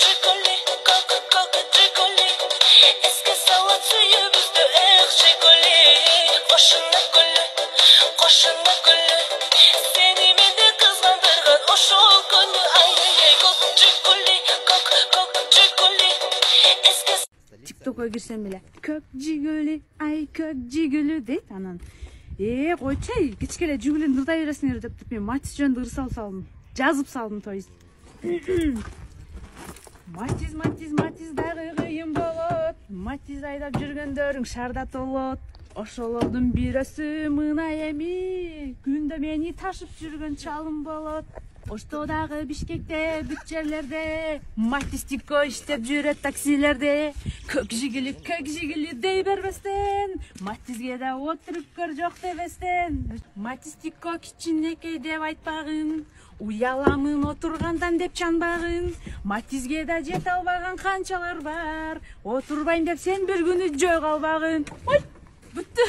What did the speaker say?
Жигули, кока-кока, Жигули. Эске салат сүйүбүздү, Жигули. Кошуна гүлү, сени менде кызгандырган ошол күнү. Ай-яй-яй, Жигули, кока-кока, Жигули. Эске TikTok'a girsem bile kök jiguli ay kök jiguli deyt anан койчой кичкене жүгүлүн ырдай бересиңер деп туруп мен Матис жөнүндө ырсал салдым, жазып салдым. То есть Матис дагы кыйын болот, Матис айдап жүргөндөрүң шарда толот. Ошолордун бирөөсү мына эми күндө мени ташып жүргөн чалым болот. Ошто дагы Бишкекте бүт жерлерде Матис Тикко иштеп жүрөт таксилерде. Көк жигили дей бербестен, Матиске да отуруп көр жок дебестен. Матис Тикко кичинекей деп айтпагын, уяламын отургандан деп чанбагын. Матиске да жете албаган канчалар бар, отурбайм деп сен бир күнү жөө калбагын. Ой, бүттү.